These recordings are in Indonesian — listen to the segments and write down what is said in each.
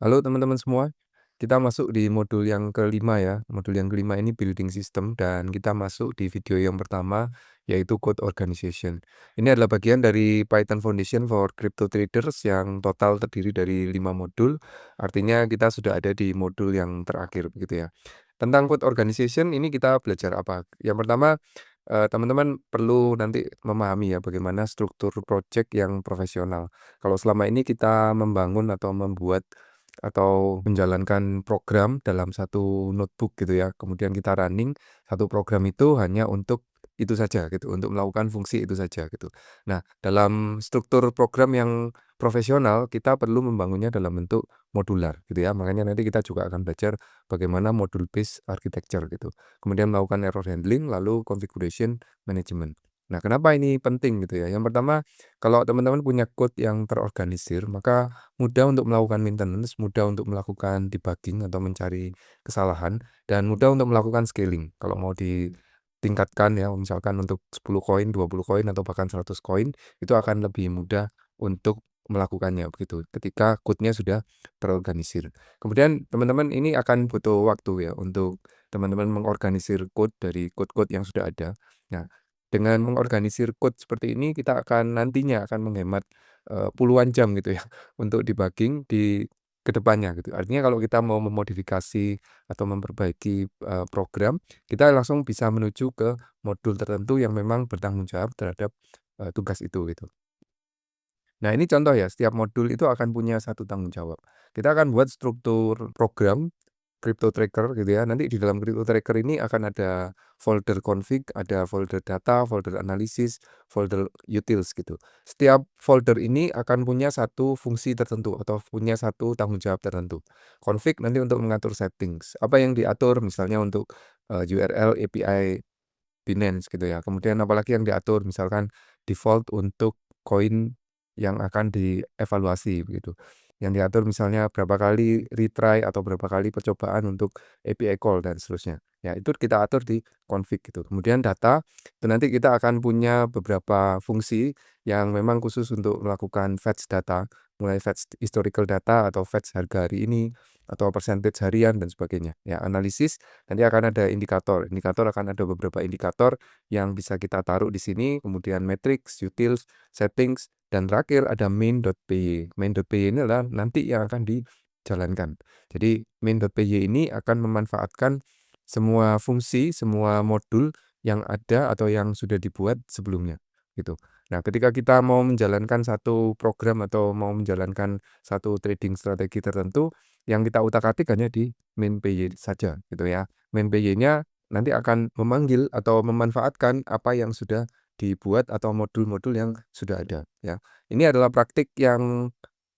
Halo teman-teman semua, kita masuk di modul yang kelima ya. Modul yang kelima ini building system dan kita masuk di video yang pertama yaitu code organization. Ini adalah bagian dari Python Foundation for Crypto Traders yang total terdiri dari 5 modul. Artinya kita sudah ada di modul yang terakhir begitu ya. Tentang code organization ini kita belajar apa? Yang pertama, teman-teman perlu nanti memahami ya bagaimana struktur project yang profesional. Kalau selama ini kita membangun atau membuat atau menjalankan program dalam satu notebook gitu ya, kemudian kita running satu program itu hanya untuk itu saja gitu, untuk melakukan fungsi itu saja gitu. Nah, dalam struktur program yang profesional, kita perlu membangunnya dalam bentuk modular gitu ya. Makanya nanti kita juga akan belajar bagaimana module based architecture gitu. Kemudian melakukan error handling, lalu configuration management. Nah, kenapa ini penting gitu ya? Yang pertama, kalau teman-teman punya code yang terorganisir, maka mudah untuk melakukan maintenance, mudah untuk melakukan debugging atau mencari kesalahan, dan mudah untuk melakukan scaling. Kalau mau ditingkatkan ya, misalkan untuk 10 koin, 20 koin, atau bahkan 100 koin, itu akan lebih mudah untuk melakukannya begitu, ketika code-nya sudah terorganisir. Kemudian teman-teman ini akan butuh waktu ya untuk teman-teman mengorganisir code dari code-code yang sudah ada. Nah, dengan mengorganisir code seperti ini kita akan nantinya akan menghemat puluhan jam gitu ya untuk debugging di kedepannya gitu. Artinya kalau kita mau memodifikasi atau memperbaiki program, kita langsung bisa menuju ke modul tertentu yang memang bertanggung jawab terhadap tugas itu gitu. Nah, ini contoh ya, setiap modul itu akan punya satu tanggung jawab. Kita akan buat struktur program Crypto Tracker gitu ya. Nanti di dalam Crypto Tracker ini akan ada folder config, ada folder data, folder analisis, folder utils gitu. Setiap folder ini akan punya satu fungsi tertentu atau punya satu tanggung jawab tertentu. Config nanti untuk mengatur settings. Apa yang diatur misalnya untuk URL API Binance gitu ya. Kemudian apalagi yang diatur misalkan default untuk koin yang akan dievaluasi begitu. Yang diatur misalnya berapa kali retry atau berapa kali percobaan untuk API call dan seterusnya. Ya, itu kita atur di config gitu. Kemudian data, itu nanti kita akan punya beberapa fungsi yang memang khusus untuk melakukan fetch data, mulai fetch historical data atau fetch harga hari ini atau percentage harian dan sebagainya. Ya, analisis nanti akan ada indikator. Indikator akan ada beberapa indikator yang bisa kita taruh di sini, kemudian matrix, utils, settings, dan terakhir ada main.py. Main.py ini adalah nanti yang akan dijalankan. Jadi main.py ini akan memanfaatkan semua fungsi, semua modul yang ada atau yang sudah dibuat sebelumnya gitu. Nah, ketika kita mau menjalankan satu program atau mau menjalankan satu trading strategi tertentu, yang kita utak-atik hanya di main.py saja gitu ya. Main.py-nya nanti akan memanggil atau memanfaatkan apa yang sudah dibuat atau modul-modul yang sudah ada ya. Ini adalah praktik yang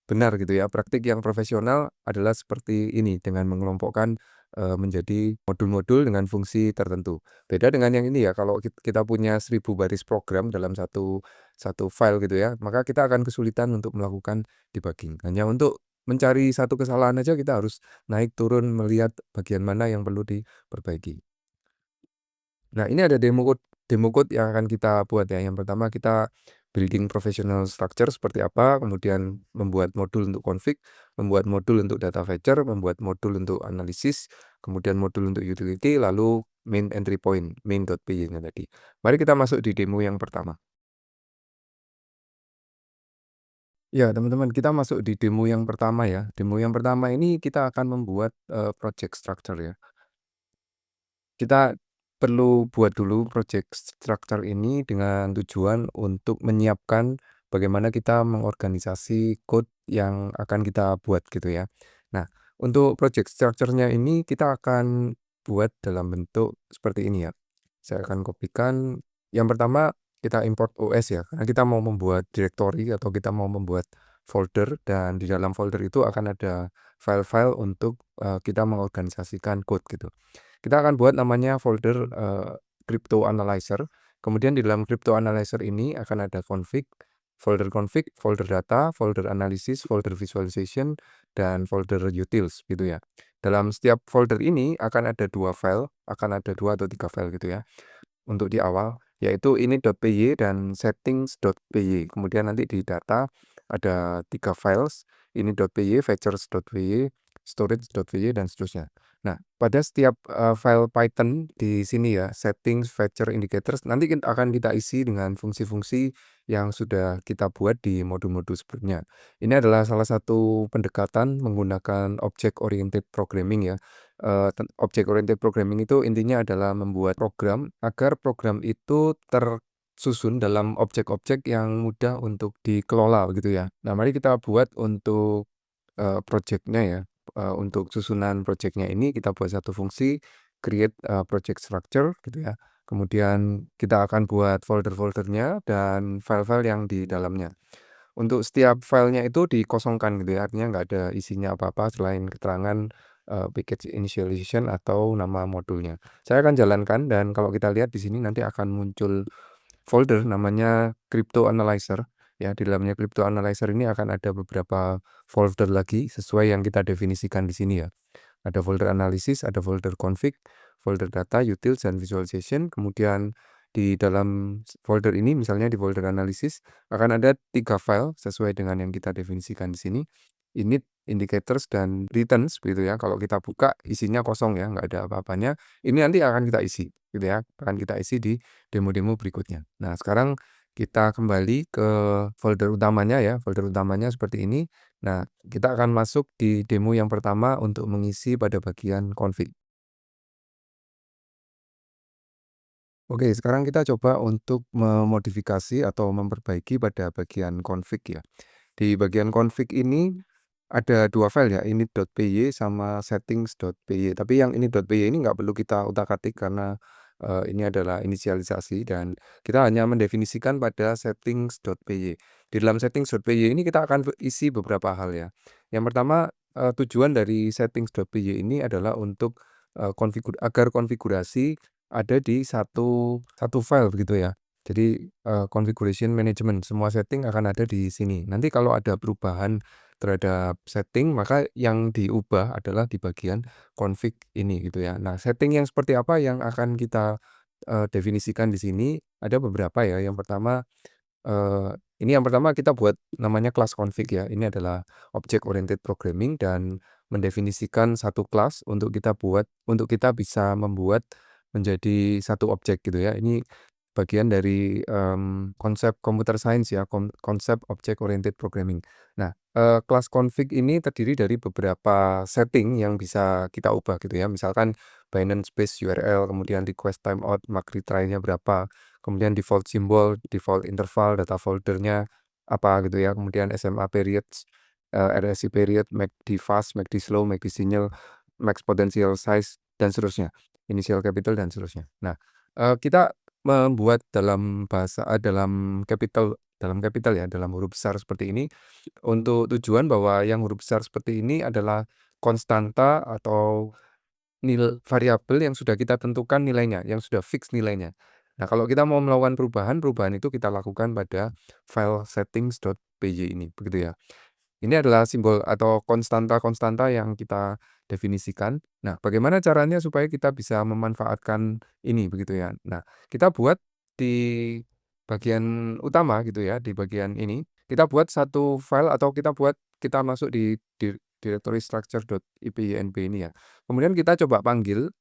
benar gitu ya, praktik yang profesional adalah seperti ini dengan mengelompokkan menjadi modul-modul dengan fungsi tertentu. Beda dengan yang ini ya, kalau kita punya 1000 baris program dalam satu satu file gitu ya, maka kita akan kesulitan untuk melakukan debugging. Hanya untuk mencari satu kesalahan aja kita harus naik turun melihat bagian mana yang perlu diperbaiki. Nah, ini ada demo code yang akan kita buat ya. Yang pertama kita building professional structure seperti apa, kemudian membuat modul untuk config, membuat modul untuk data fetcher, membuat modul untuk analisis, kemudian modul untuk utility, lalu main entry point, main.py-nya tadi. Mari kita masuk di demo yang pertama. Ya, teman-teman, kita masuk di demo yang pertama ya. Demo yang pertama ini kita akan membuat project structure ya. Kita perlu buat dulu project structure ini dengan tujuan untuk menyiapkan bagaimana kita mengorganisasi code yang akan kita buat gitu ya. Nah, untuk project structure-nya ini kita akan buat dalam bentuk seperti ini ya. Saya akan kopikan. Yang pertama kita import OS ya, karena kita mau membuat directory atau kita mau membuat folder dan di dalam folder itu akan ada file-file untuk kita mengorganisasikan code gitu. Kita akan buat namanya folder crypto analyzer. Kemudian di dalam crypto analyzer ini akan ada config, folder data, folder analisis, folder visualization, dan folder utils gitu ya. Dalam setiap folder ini akan ada dua file, akan ada dua atau tiga file gitu ya untuk di awal, yaitu ini .py dan settings.py. Kemudian nanti di data ada 3 files, ini .py, features.py, storage.py, dan seterusnya. Nah, pada setiap file Python di sini ya, settings, feature, indicators, nanti akan kita isi dengan fungsi-fungsi yang sudah kita buat di modul-modul sebelumnya. Ini adalah salah satu pendekatan menggunakan object oriented programming ya. Object oriented programming itu intinya adalah membuat program agar program itu tersusun dalam objek-objek yang mudah untuk dikelola gitu ya. Nah, mari kita buat untuk project-nya ya. Untuk susunan project-nya ini kita buat satu fungsi create project structure gitu ya. Kemudian kita akan buat folder-foldernya dan file-file yang di dalamnya. Untuk setiap filenya itu dikosongkan gitu ya, artinya nggak ada isinya apa-apa selain keterangan package initialization atau nama modulnya. Saya akan jalankan dan kalau kita lihat di sini nanti akan muncul folder namanya Crypto Analyzer. Ya, di dalamnya Crypto Analyzer ini akan ada beberapa folder lagi sesuai yang kita definisikan di sini ya. Ada folder analisis, ada folder config, folder data, utils, dan visualization. Kemudian di dalam folder ini, misalnya di folder analisis, akan ada 3 file sesuai dengan yang kita definisikan di sini. Init, indicators, dan returns gitu ya. Kalau kita buka isinya kosong ya, nggak ada apa-apanya. Ini nanti akan kita isi gitu ya. Akan kita isi di demo-demo berikutnya. Nah, sekarang kita kembali ke folder utamanya ya. Folder utamanya seperti ini. Nah, kita akan masuk di demo yang pertama untuk mengisi pada bagian config. Oke, sekarang kita coba untuk memodifikasi atau memperbaiki pada bagian config ya. Di bagian config ini ada 2 file ya, init.py sama settings.py. Tapi yang init.py ini nggak perlu kita utak-atik karena ini adalah inisialisasi dan kita hanya mendefinisikan pada settings.py. Di dalam settings.py ini kita akan isi beberapa hal ya. Yang pertama, tujuan dari settings.py ini adalah untuk agar konfigurasi ada di satu file begitu ya. Jadi, configuration management, semua setting akan ada di sini. Nanti kalau ada perubahan terhadap setting, maka yang diubah adalah di bagian config ini gitu ya. Nah, setting yang seperti apa yang akan kita definisikan di sini, ada beberapa ya. Ini yang pertama kita buat namanya class config ya. Ini adalah object oriented programming dan mendefinisikan satu kelas untuk kita bisa membuat menjadi satu objek gitu ya. Ini bagian dari konsep computer science ya, konsep object oriented programming. Nah, kelas config ini terdiri dari beberapa setting yang bisa kita ubah gitu ya. Misalkan Binance Space URL, kemudian request timeout, MAC retry-nya berapa, kemudian default symbol, default interval, data foldernya apa gitu ya, kemudian SMA periods, RSI period, MACD fast, MACD slow, MACD signal, max potential size, dan seterusnya, initial capital, dan seterusnya. Nah, kita membuat dalam capital ya, dalam huruf besar seperti ini, untuk tujuan bahwa yang huruf besar seperti ini adalah konstanta atau variabel yang sudah kita tentukan nilainya, yang sudah fix nilainya. Nah, kalau kita mau melakukan perubahan itu kita lakukan pada file settings.py ini, begitu ya. Ini adalah simbol atau konstanta-konstanta yang kita definisikan. Nah, bagaimana caranya supaya kita bisa memanfaatkan ini begitu ya. Nah, kita buat di bagian utama gitu ya, di bagian ini, kita buat satu file atau kita masuk di directory structure.ipynb ini ya. Kemudian kita coba panggil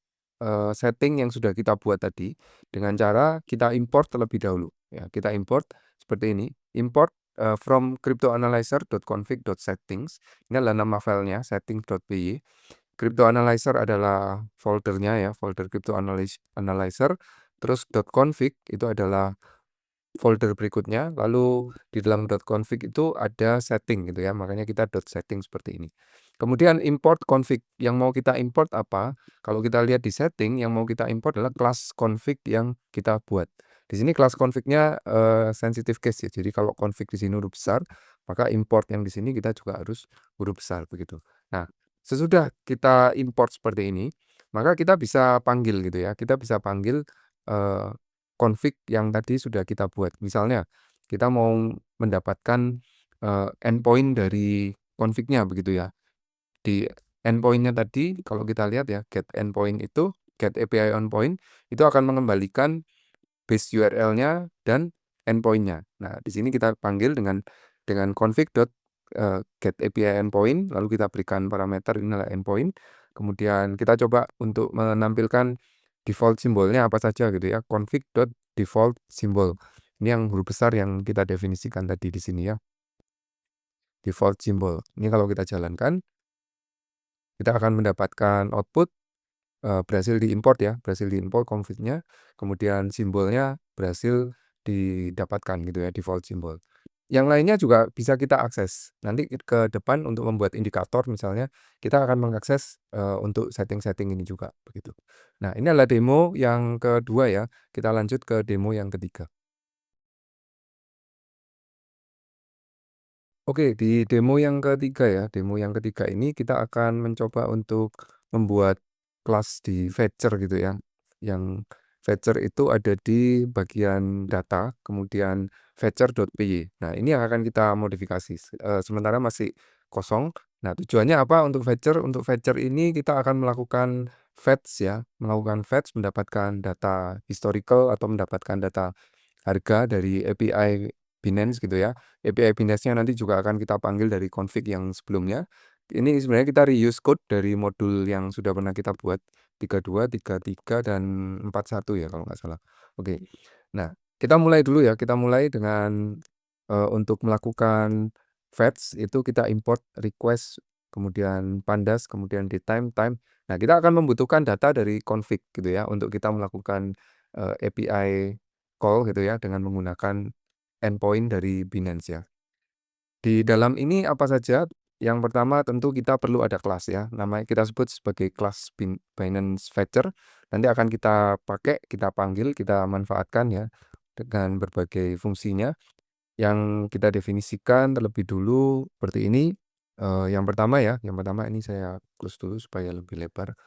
setting yang sudah kita buat tadi dengan cara kita import terlebih dahulu ya. Kita import seperti ini, import from cryptoanalyzer.config.settings. Ini adalah nama filenya settings.py. Crypto Analyzer adalah foldernya ya, folder Crypto Analyzer. Terus .config itu adalah folder berikutnya, lalu di dalam .config itu ada setting gitu ya, makanya kita .setting seperti ini. Kemudian import config, yang mau kita import apa? Kalau kita lihat di setting, yang mau kita import adalah kelas config yang kita buat. Di sini kelas config-nya sensitive case ya, jadi kalau config di sini huruf besar, maka import yang di sini kita juga harus huruf besar begitu. Nah, sesudah kita import seperti ini, maka kita bisa panggil gitu ya, kita bisa panggil eh, config yang tadi sudah kita buat. Misalnya, kita mau mendapatkan endpoint dari config-nya begitu ya. Di endpoint-nya tadi kalau kita lihat ya, get endpoint itu, get API endpoint itu akan mengembalikan base URL-nya dan endpoint-nya. Nah, di sini kita panggil dengan dengan get API endpoint, lalu kita berikan parameter inilah endpoint, kemudian kita coba untuk menampilkan default simbolnya apa saja gitu ya, config.default symbol. Ini yang huruf besar yang kita definisikan tadi di sini ya, default symbol. Ini kalau kita jalankan, kita akan mendapatkan output berhasil diimport ya, berhasil diimport config-nya, kemudian simbolnya berhasil didapatkan gitu ya, default symbol. Yang lainnya juga bisa kita akses. Nanti ke depan untuk membuat indikator misalnya, kita akan mengakses untuk setting-setting ini juga begitu. Nah, ini adalah demo yang kedua ya. Kita lanjut ke demo yang ketiga. Oke, di demo yang ketiga ya, demo yang ketiga ini kita akan mencoba untuk membuat kelas di fetcher gitu ya. Yang fetcher itu ada di bagian data, kemudian fetcher.py. Nah, ini yang akan kita modifikasi. Sementara masih kosong. Nah, tujuannya apa untuk fetcher? Untuk fetcher ini kita akan melakukan fetch ya, melakukan fetch mendapatkan data historical atau mendapatkan data harga dari API Binance gitu ya. API Binance-nya nanti juga akan kita panggil dari config yang sebelumnya. Ini sebenarnya kita reuse code dari modul yang sudah pernah kita buat 32, 33, dan 41 ya kalau nggak salah. Oke. Nah, kita mulai dulu ya. Kita mulai dengan untuk melakukan fetch itu kita import request, kemudian pandas, kemudian datetime, time. Nah, kita akan membutuhkan data dari config gitu ya untuk kita melakukan API call gitu ya dengan menggunakan endpoint dari Binance ya. Di dalam ini apa saja? Yang pertama tentu kita perlu ada kelas ya, namanya kita sebut sebagai kelas Binance Fetcher. Nanti akan kita pakai, kita panggil, kita manfaatkan ya dengan berbagai fungsinya. Yang kita definisikan terlebih dulu seperti ini. Yang pertama ya, yang pertama ini saya close dulu supaya lebih lebar.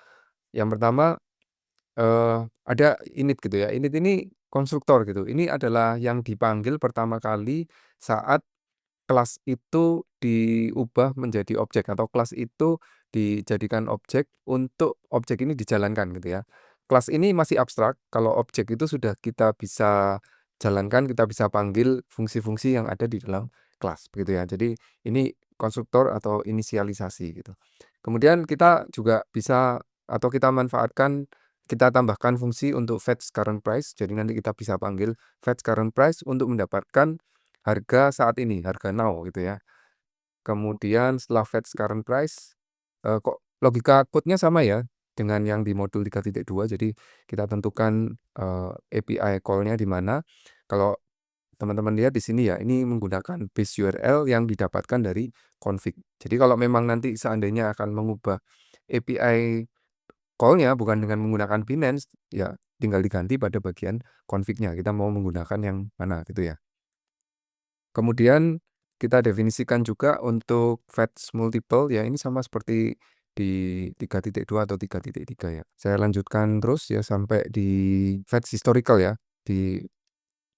Yang pertama ada init gitu ya, init ini konstruktor gitu. Ini adalah yang dipanggil pertama kali saat kelas itu diubah menjadi objek atau kelas itu dijadikan objek untuk objek ini dijalankan gitu ya. Kelas ini masih abstrak, kalau objek itu sudah kita bisa jalankan, kita bisa panggil fungsi-fungsi yang ada di dalam kelas begitu ya. Jadi ini konstruktor atau inisialisasi gitu. Kemudian kita juga bisa atau kita manfaatkan, kita tambahkan fungsi untuk fetch current price. Jadi nanti kita bisa panggil fetch current price untuk mendapatkan harga saat ini, harga now gitu ya. Kemudian setelah fetch current price, kok logika code-nya sama ya dengan yang di modul 3.2. Jadi kita tentukan API call-nya di mana. Kalau teman-teman lihat di sini ya, ini menggunakan base URL yang didapatkan dari config. Jadi kalau memang nanti seandainya akan mengubah API call-nya bukan dengan menggunakan Binance, ya tinggal diganti pada bagian config-nya. Kita mau menggunakan yang mana gitu ya. Kemudian kita definisikan juga untuk fetch multiple ya, ini sama seperti di 3.2 atau 3.3 ya. Saya lanjutkan terus ya sampai di fetch historical ya, di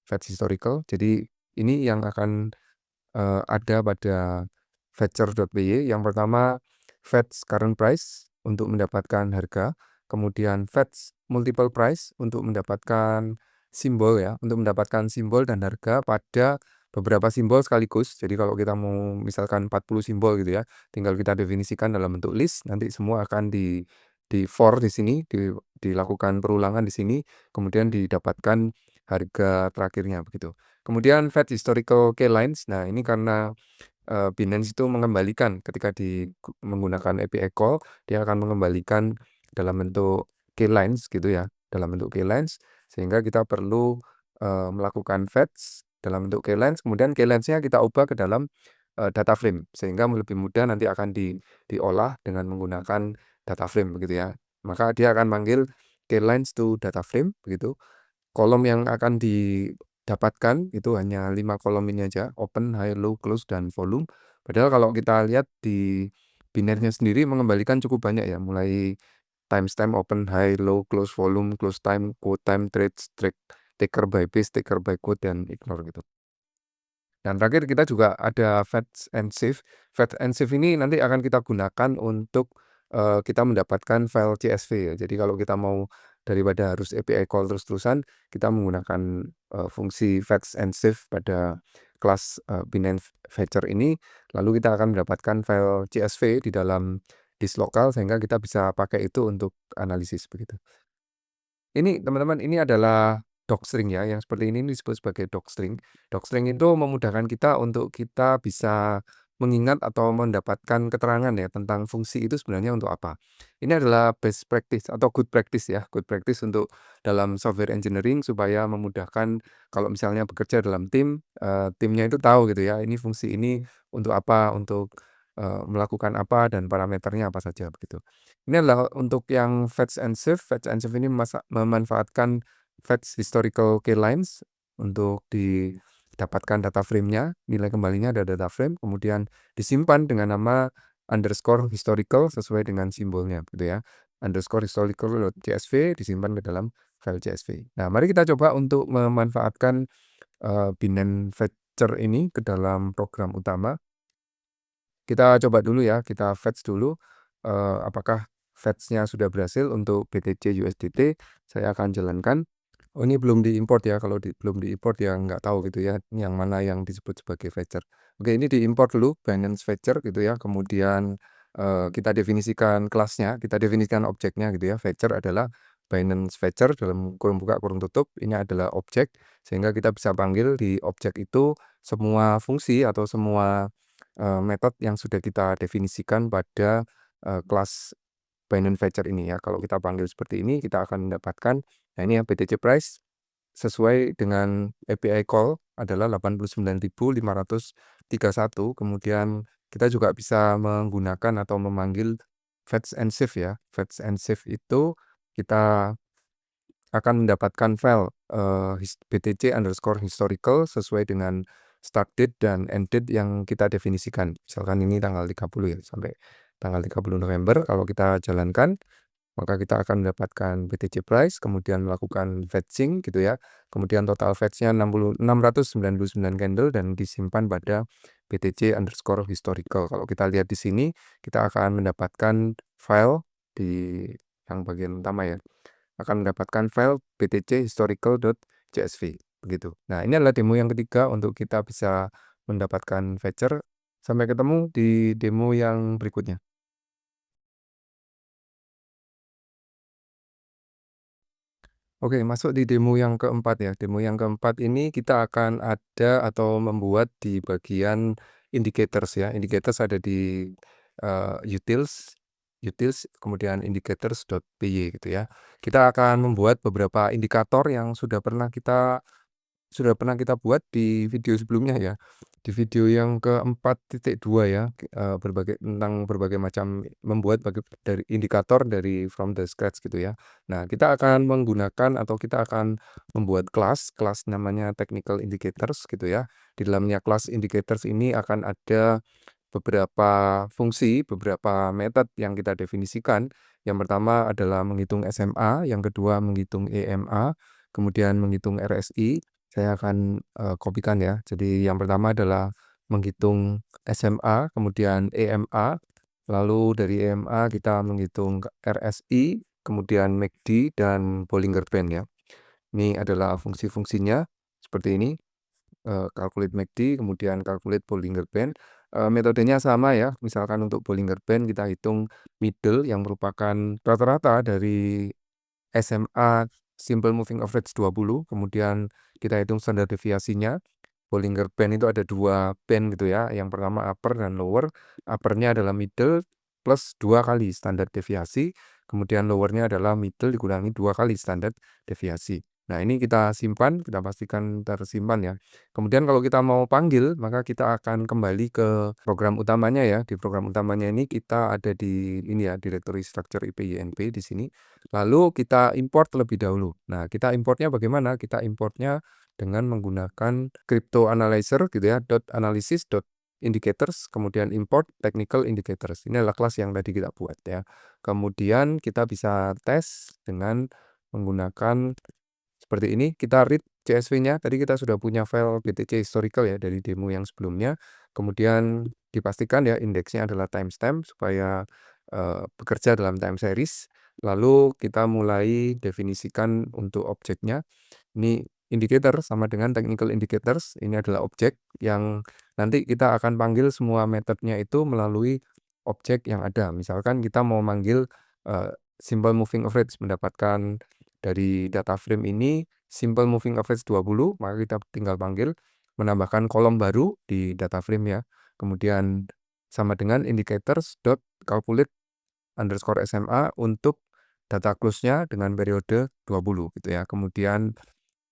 fetch historical. Jadi ini yang akan ada pada fetcher.py. Yang pertama fetch current price untuk mendapatkan harga, kemudian fetch multiple price untuk mendapatkan simbol ya, untuk mendapatkan simbol dan harga pada beberapa simbol sekaligus. Jadi kalau kita mau misalkan 40 simbol gitu ya, tinggal kita definisikan dalam bentuk list, nanti semua akan di for di sini, dilakukan perulangan di sini, kemudian didapatkan harga terakhirnya begitu. Kemudian fetch historical keylines. Nah, ini karena Binance itu mengembalikan ketika menggunakan API call, dia akan mengembalikan dalam bentuk keylines gitu ya, dalam bentuk keylines, sehingga kita perlu melakukan fetch dalam bentuk keylines, kemudian keylines-nya kita ubah ke dalam data frame, sehingga lebih mudah nanti akan diolah dengan menggunakan data frame begitu ya. Maka dia akan manggil keylines to data frame begitu. Kolom yang akan didapatkan itu hanya 5 kolom ini aja, open, high, low, close, dan volume. Padahal kalau kita lihat di binary-nya sendiri mengembalikan cukup banyak ya, mulai timestamp, open, high, low, close, volume, close time, quote time, trades, track, taker by base, taker by quote, dan ignore gitu. Dan terakhir kita juga ada fetch and save. Fetch and save ini nanti akan kita gunakan untuk kita mendapatkan file CSV ya. Jadi kalau kita mau daripada harus API call terus-terusan, kita menggunakan fungsi fetch and save pada kelas, binden fetcher ini, lalu kita akan mendapatkan file CSV di dalam disk lokal sehingga kita bisa pakai itu untuk analisis begitu. Ini teman-teman, ini adalah docstring ya, yang seperti ini disebut sebagai docstring. Docstring itu memudahkan kita untuk kita bisa mengingat atau mendapatkan keterangan ya tentang fungsi itu sebenarnya untuk apa. Ini adalah best practice atau good practice ya, good practice untuk dalam software engineering supaya memudahkan kalau misalnya bekerja dalam tim, timnya itu tahu gitu ya, ini fungsi ini untuk apa, untuk, melakukan apa dan parameternya apa saja begitu. Ini adalah untuk yang fetch and save. Fetch and save ini memanfaatkan fetch historical keylines untuk didapatkan data frame-nya, nilai kembalinya ada data frame, kemudian disimpan dengan nama underscore historical sesuai dengan simbolnya gitu ya. Underscore historical.csv disimpan ke dalam file CSV. Nah, mari kita coba untuk memanfaatkan, binden fetcher ini ke dalam program utama. Kita coba dulu ya, kita fetch dulu, apakah fetch-nya sudah berhasil untuk BTC USDT, saya akan jalankan. Oh, ini belum diimport ya, kalau belum diimport ya nggak tahu gitu ya, yang mana yang disebut sebagai fetcher. Oke, ini diimport dulu, Binance Fetcher gitu ya, kemudian, kita definisikan kelasnya, kita definisikan objeknya gitu ya. Fetcher adalah Binance Fetcher dalam kurung buka, kurung tutup, ini adalah objek, sehingga kita bisa panggil di objek itu semua fungsi atau semua metode yang sudah kita definisikan pada, kelas Binance Fetcher ini ya. Kalau kita panggil seperti ini, kita akan mendapatkan, nah ini ya BTC price sesuai dengan API call adalah 89.531. Kemudian kita juga bisa menggunakan atau memanggil fetch and save ya. Fetch and save itu kita akan mendapatkan file, BTC_historical sesuai dengan start date dan end date yang kita definisikan. Misalkan ini tanggal 30 ya, sampai tanggal 30 November kalau kita jalankan, maka kita akan mendapatkan BTC price, kemudian melakukan fetching gitu ya. Kemudian total fetch-nya 699 candle dan disimpan pada BTC_historical. Kalau kita lihat di sini, kita akan mendapatkan file di yang bagian utama ya. Akan mendapatkan file btc_historical.csv begitu. Nah, ini adalah demo yang ketiga untuk kita bisa mendapatkan fetcher. Sampai ketemu di demo yang berikutnya. Oke, masuk di demo yang keempat ya. Demo yang keempat ini kita akan ada atau membuat di bagian indicators ya. Indicators ada di, utils, kemudian indicators.py gitu ya. Kita akan membuat beberapa indikator yang sudah pernah kita buat di video sebelumnya ya. Di video yang ke-4.2 ya, berbagai macam membuat dari indikator dari from the scratch gitu ya. Nah, kita akan menggunakan atau kita akan membuat kelas namanya technical indicators gitu ya. Di dalamnya kelas indicators ini akan ada beberapa fungsi, beberapa metode yang kita definisikan. Yang pertama adalah menghitung SMA, yang kedua menghitung EMA, kemudian menghitung RSI. Saya akan, kopikan ya. Jadi yang pertama adalah menghitung SMA, kemudian EMA, lalu dari EMA kita menghitung RSI, kemudian MACD dan Bollinger Band ya. Ini adalah fungsi-fungsinya seperti ini, calculate MACD, kemudian calculate Bollinger Band. Metodenya sama ya, misalkan untuk Bollinger Band kita hitung middle yang merupakan rata-rata dari SMA Simple Moving Average 20, kemudian kita hitung standar deviasinya. Bollinger Band itu ada 2 band gitu ya, yang pertama upper dan lower. Upper-nya adalah middle plus 2 kali standar deviasi, kemudian lower-nya adalah middle dikurangi 2 kali standar deviasi. Nah, ini kita simpan, kita pastikan tersimpan ya. Kemudian kalau kita mau panggil, maka kita akan kembali ke program utamanya ya. Di program utamanya ini kita ada di ini ya, directory structure IPYNP di sini. Lalu kita import terlebih dahulu. Nah, kita importnya bagaimana? Kita importnya dengan menggunakan crypto analyzer gitu ya, .analysis, .indicators, kemudian import technical indicators. Ini adalah kelas yang tadi kita buat ya. Kemudian kita bisa tes dengan menggunakan seperti ini. Kita read CSV-nya. Tadi kita sudah punya file BTC historical ya dari demo yang sebelumnya. Kemudian dipastikan ya indeksnya adalah timestamp supaya bekerja dalam time series. Lalu kita mulai definisikan untuk objeknya. Ini indicator sama dengan technical indicators, ini adalah objek yang nanti kita akan panggil semua metode-nya itu melalui objek yang ada. Misalkan kita mau manggil, simple moving average, mendapatkan dari data frame ini simple moving average 20, maka kita tinggal panggil, menambahkan kolom baru di data frame ya. Kemudian sama dengan indicators dot calculate underscore SMA untuk data close-nya dengan periode 20 gitu ya. Kemudian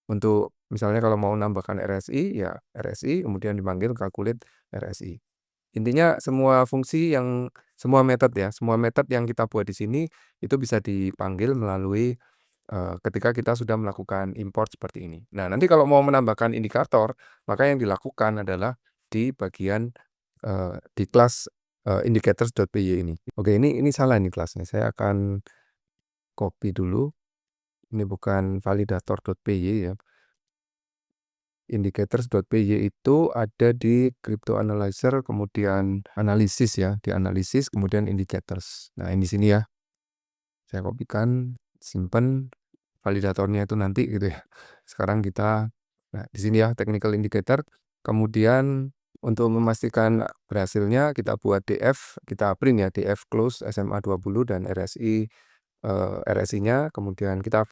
untuk misalnya kalau mau nambahkan RSI, ya RSI kemudian dipanggil calculate RSI. Intinya semua metode ya, semua metode yang kita buat di sini itu bisa dipanggil melalui, ketika kita sudah melakukan import seperti ini. Nah, nanti kalau mau menambahkan indikator, maka yang dilakukan adalah di bagian, di kelas, indicators.py ini. Oke, ini salah nih kelasnya, saya akan copy dulu, ini bukan validator.py ya. Indicators.py itu ada di Crypto Analyzer, kemudian analisis ya, di analisis kemudian indicators. Nah, ini sini ya, saya kopikan, simpen, validatornya itu nanti gitu ya. Sekarang nah di sini ya technical indicator, kemudian untuk memastikan berhasilnya kita buat DF, kita print ya DF close SMA 20 dan RSI, RSI-nya kemudian kita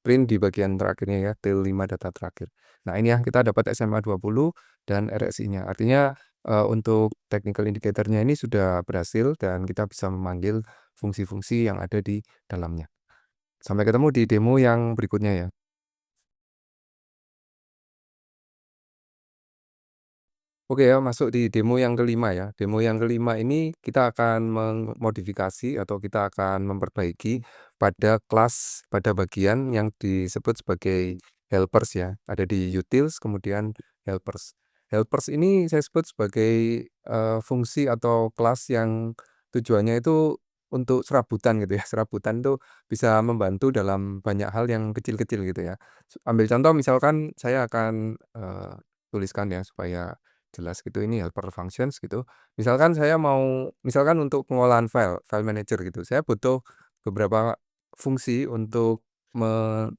print di bagian terakhirnya ya, tail 5 data terakhir. Nah, ini ya kita dapat SMA 20 dan RSI-nya. Artinya, untuk technical indicator-nya ini sudah berhasil dan kita bisa memanggil fungsi-fungsi yang ada di dalamnya. Sampai ketemu di demo yang berikutnya ya. Oke ya, masuk di demo yang kelima ya. Demo yang kelima ini kita akan memodifikasi atau kita akan memperbaiki pada bagian yang disebut sebagai helpers ya. Ada di utils, kemudian helpers. Helpers ini saya sebut sebagai, fungsi atau kelas yang tujuannya itu untuk serabutan gitu ya. Serabutan itu bisa membantu dalam banyak hal yang kecil-kecil gitu ya. Ambil contoh misalkan saya akan, tuliskan ya supaya jelas gitu, ini helper functions gitu. Misalkan untuk pengolahan file manager gitu, saya butuh beberapa fungsi untuk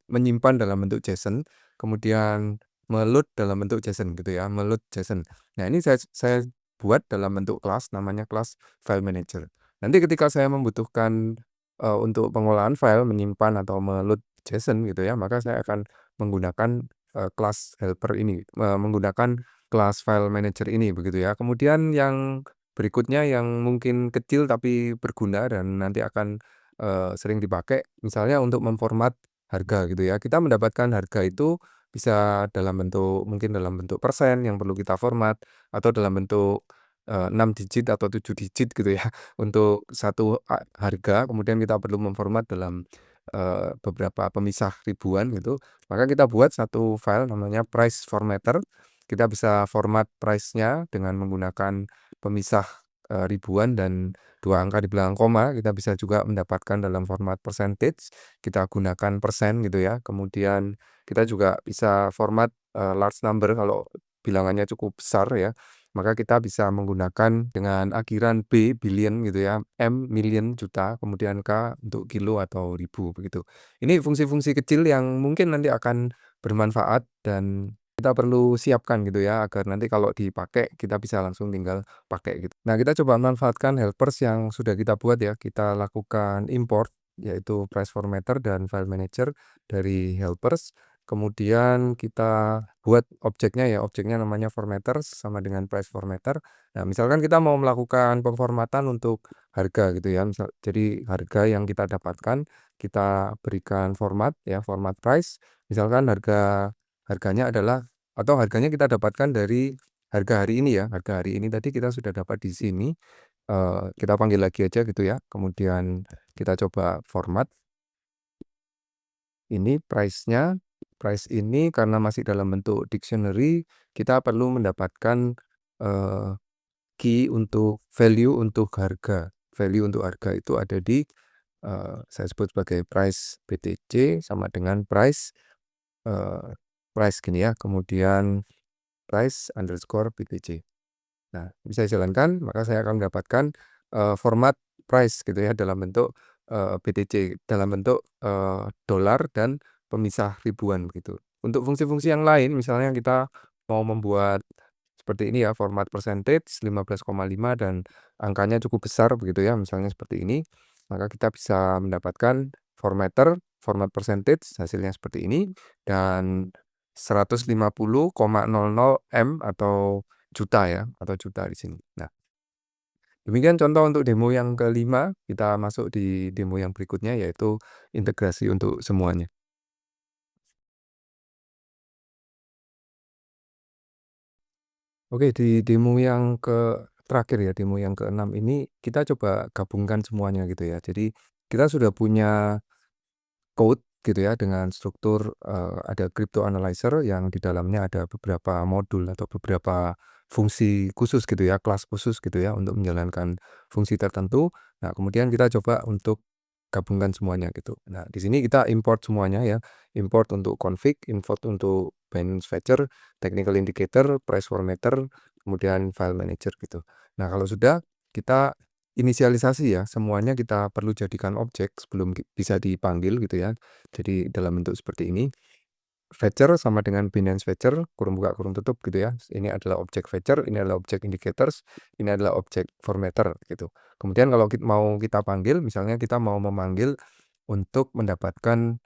menyimpan dalam bentuk JSON, kemudian meload dalam bentuk JSON gitu ya, meload JSON. Nah, ini saya buat dalam bentuk kelas, namanya kelas file manager. Nanti ketika saya membutuhkan, untuk pengolahan file, menyimpan atau meload JSON gitu ya, maka saya akan menggunakan, kelas helper ini, menggunakan kelas file manager ini begitu ya. Kemudian yang berikutnya yang mungkin kecil tapi berguna dan nanti akan, sering dipakai misalnya untuk memformat harga gitu ya. Kita mendapatkan harga itu bisa mungkin dalam bentuk persen yang perlu kita format atau dalam bentuk, 6 digit atau 7 digit gitu ya untuk satu harga kemudian kita perlu memformat dalam, beberapa pemisah ribuan gitu. Maka kita buat satu file namanya price formatter. Kita bisa format price-nya dengan menggunakan pemisah, ribuan dan 2 angka di belakang koma. Kita bisa juga mendapatkan dalam format percentage, kita gunakan persen gitu ya. Kemudian kita juga bisa format, large number kalau bilangannya cukup besar ya, maka kita bisa menggunakan dengan akhiran billion gitu ya, million juta, kemudian untuk kilo atau ribu begitu. Ini fungsi-fungsi kecil yang mungkin nanti akan bermanfaat dan kita perlu siapkan gitu ya, agar nanti kalau dipakai, kita bisa langsung tinggal pakai gitu. Nah, kita coba manfaatkan helpers yang sudah kita buat ya, kita lakukan import, yaitu price formatter dan file manager dari helpers. Kemudian kita buat objeknya ya, objeknya namanya formatters sama dengan price formatter. Nah, misalkan kita mau melakukan pemformatan untuk harga gitu ya, jadi harga yang kita dapatkan, kita berikan format ya, format price. Misalkan harganya adalah atau harganya kita dapatkan dari harga hari ini ya, harga hari ini tadi kita sudah dapat di sini, kita panggil lagi aja gitu ya, kemudian kita coba format, ini price-nya, price ini karena masih dalam bentuk dictionary, kita perlu mendapatkan, eee, key untuk value untuk harga. Value untuk harga itu ada di, saya sebut sebagai price BTC sama dengan eee, price gini ya, kemudian price underscore BTC. Nah, bisa dijalankan, maka saya akan mendapatkan, format price gitu ya dalam bentuk, BTC, dalam bentuk, dolar dan pemisah ribuan begitu. Untuk fungsi-fungsi yang lain misalnya kita mau membuat seperti ini ya, format percentage 15,5 dan angkanya cukup besar begitu ya, misalnya seperti ini, maka kita bisa mendapatkan formatter, format percentage hasilnya seperti ini dan 150,00 M atau juta ya, atau juta di sini. Nah, demikian contoh untuk demo yang kelima, kita masuk di demo yang berikutnya yaitu integrasi untuk semuanya. Oke, di demo yang terakhir ya, demo yang keenam ini kita coba gabungkan semuanya gitu ya. Jadi kita sudah punya code gitu ya dengan struktur, ada crypto analyzer yang di dalamnya ada beberapa modul atau beberapa fungsi khusus gitu ya, kelas khusus gitu ya untuk menjalankan fungsi tertentu. Nah, kemudian kita coba untuk gabungkan semuanya gitu. Nah, di sini kita import semuanya ya, import untuk config, import untuk balance fetcher, technical indicator, price formatter, kemudian file manager gitu. Nah, kalau sudah kita inisialisasi ya, semuanya kita perlu jadikan objek sebelum bisa dipanggil gitu ya. Jadi dalam bentuk seperti ini, fetcher sama dengan Binance fetcher, kurung buka kurung tutup gitu ya. Ini adalah objek fetcher, ini adalah objek indicators, ini adalah objek formatter gitu. Kemudian kalau mau kita panggil, misalnya kita mau memanggil untuk mendapatkan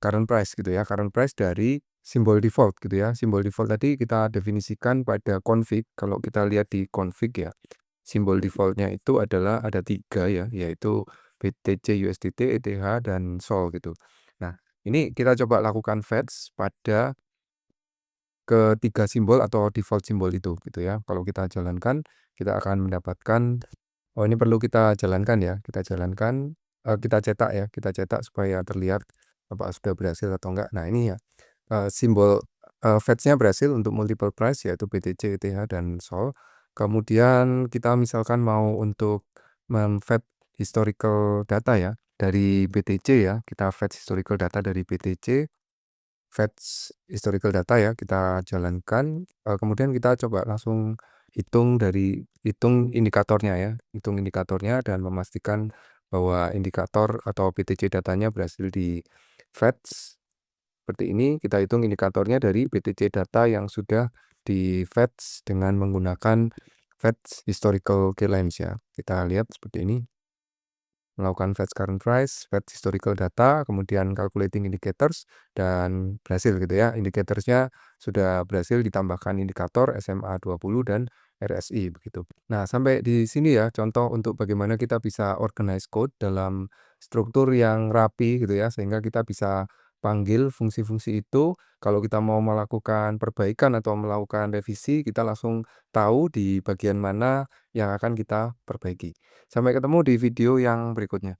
current price gitu ya, current price dari simbol default gitu ya. Simbol default tadi kita definisikan pada config, kalau kita lihat di config ya, simbol defaultnya itu adalah ada 3 ya, yaitu BTC, USDT, ETH, dan SOL gitu. Nah, ini kita coba lakukan fetch pada ketiga simbol atau default simbol itu gitu ya. Kalau kita jalankan, kita akan mendapatkan oh ini perlu kita jalankan ya, kita jalankan, kita cetak ya, kita cetak supaya terlihat apa sudah berhasil atau enggak. Nah ini ya, simbol, fetch-nya berhasil untuk multiple price yaitu BTC, ETH, dan SOL. Kemudian kita misalkan mau untuk fetch historical data ya, dari BTC ya, kita fetch historical data dari BTC, fetch historical data ya, kita jalankan, kemudian kita coba langsung hitung indikatornya ya, hitung indikatornya dan memastikan bahwa indikator atau BTC datanya berhasil di-fetch. Seperti ini, kita hitung indikatornya dari BTC data yang sudah di-fetch dengan menggunakan fetch historical keylines ya. Kita lihat seperti ini. Melakukan fetch current price, fetch historical data, kemudian calculating indicators, dan berhasil gitu ya. Indicatorsnya sudah berhasil ditambahkan indikator SMA 20 dan RSI begitu. Nah, sampai di sini ya contoh untuk bagaimana kita bisa organize code dalam struktur yang rapi gitu ya, sehingga kita bisa panggil fungsi-fungsi itu. Kalau kita mau melakukan perbaikan atau melakukan revisi, kita langsung tahu di bagian mana yang akan kita perbaiki. Sampai ketemu di video yang berikutnya.